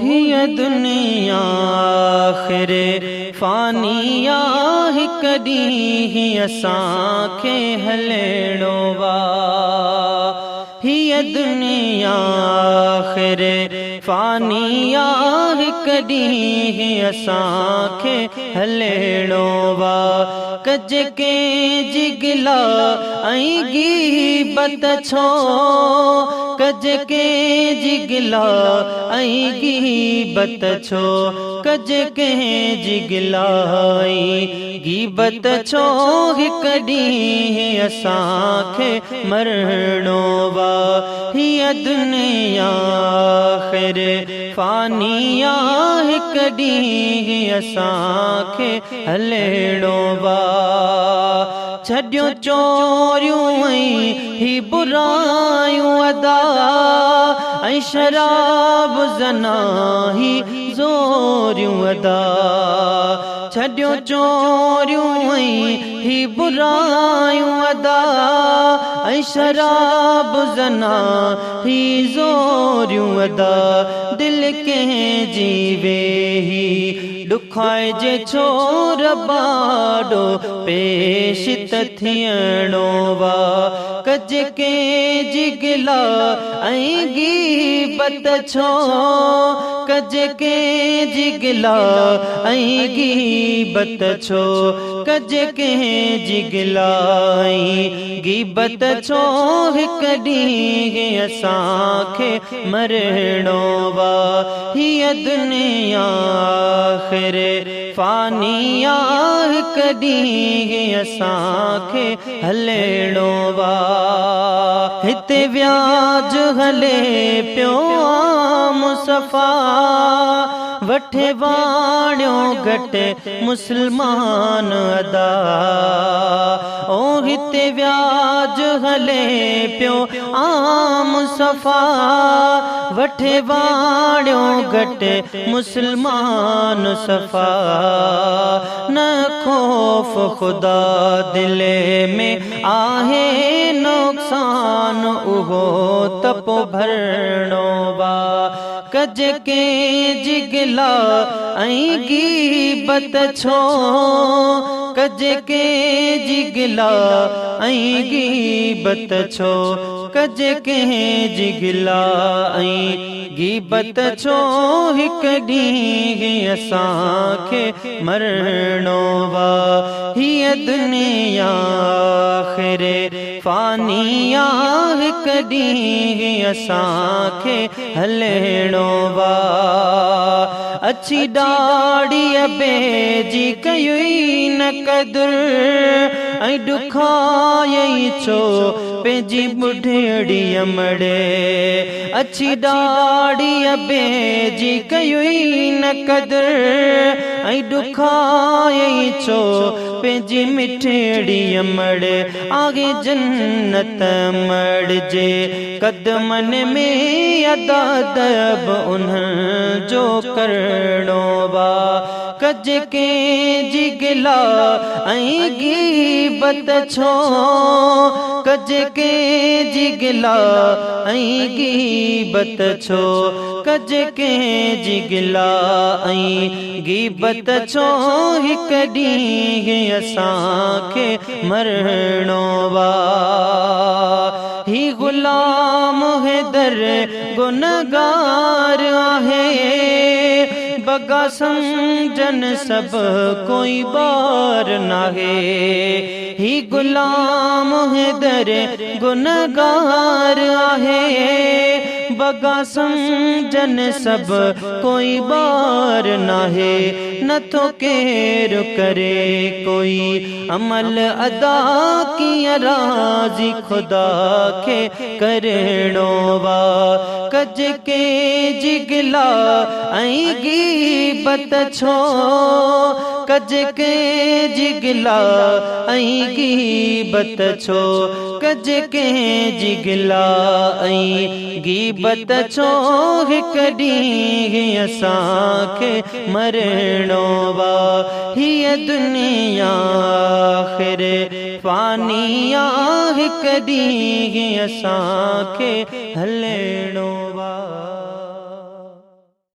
हीअ दुनिया आख़िरे फ़ानिया हिक ॾींहुं असांखे हलणो वा। हीअ दुनिया आख़िरे फ़ानिया हिक ॾींहुं असांखे हलणो वा। कज कंहिंजी गिला ऐं गीबत छो, कज कंहिंजी गिला ऐं गीबत छो, कज कंहिंजी गिला ऐं गीबत छो। हिक ॾींहुं असांखे मरणो वा। हीअ दुनिया आख़िरे फ़ानिया हिक ॾींहुं असांखे हलणो वा। छॾियो चोरियूं ऐं ही बुरायूं अदा, ऐं शराब ज़ना ही ज़ोरियूं अदा। छॾियो चोरियूं ऐं ही बुरायूं अदा, ऐं शराब ज़ना ही ज़ोरियूं अदा। दिल कंहिंजी वेही ॾुखाइजे छो, रब्बा ॾो पेश त थियणो वा। कज कंहिंजी गिला ऐं गीबत छो, कज कंहिंजी गिला ऐं गीबत छो, कज कंहिंजी गिला ऐं गीबत छो। हिक ॾींहुं असांखे मरणो वा। हीअ दुनिया आख़िरे फ़ानिया हिक ॾींहुं असांखे हलणो वा। हिते व्याज हले पियो मुसफ़ा, वठे वाणियो घटि मुस्लमान अदा। ओ हिते व्याज हले पियो मुसफ़ा, वठे वाणियो घटि मुस्लमान सफ़ा। न खौफ ख़ुदा दिल में आहे, नुक़सान उहो त पोइ भरणो वा। कज कंहिंजी गिला ऐं गीबत छो, कज कंहिंजी गिला ऐं गीबत छो, कज कंहिंजी गिला ऐं गीबत छो। हिक ॾींहुं असांखे मरणो वा। हीअ दुनिया आख़िरे फ़ानिया हिक ॾींहुं असांखे हलणो वा। अची ॾाढ़ीअ बेजी कयुई न क़दुर, ऐं ॾुखायई छो पंहिंजी ॿुढड़ीअ मड़े। अची ॾाढ़ीअ बेजी कयुई न क़दुर, ऐं ॾुखायई छो पंहिंजी मिठड़ीअ मड़े। आगे जन्नत मड़जे कदमनि में, अदा दब उन्हनि जो करणो वा। कज कंहिंजी गिला ऐं गीबत छो, कज कंहिंजी गिला ऐं गीबत छो, कज कंहिंजी गिला ऐं गीबत छो। हिक ॾींहुं असांखे मरणो वा। ही ग़ुलाम हैदर गुनहगार आहे, बगा समझन सब कोई बार नाहे। ही ग़ुलाम हैदर गुनहगार आहे, बगा समझन सब कोई बार नाहे। नथो केरु करे कोई अमल अदा, कीअं राज़ी ख़ुदा खे करणो वा। कज कंहिंजी गिला ऐं गीबत छो, कज कंहिंजी गिला ऐं गीबत छो, कज कंहिंजी गिला ऐं गीबत छो। हिक ॾींहुं असांखे मरणो वा। हीअ दुनिया आख़िरे फ़ानिया हिक ॾींहुं असांखे हलणो।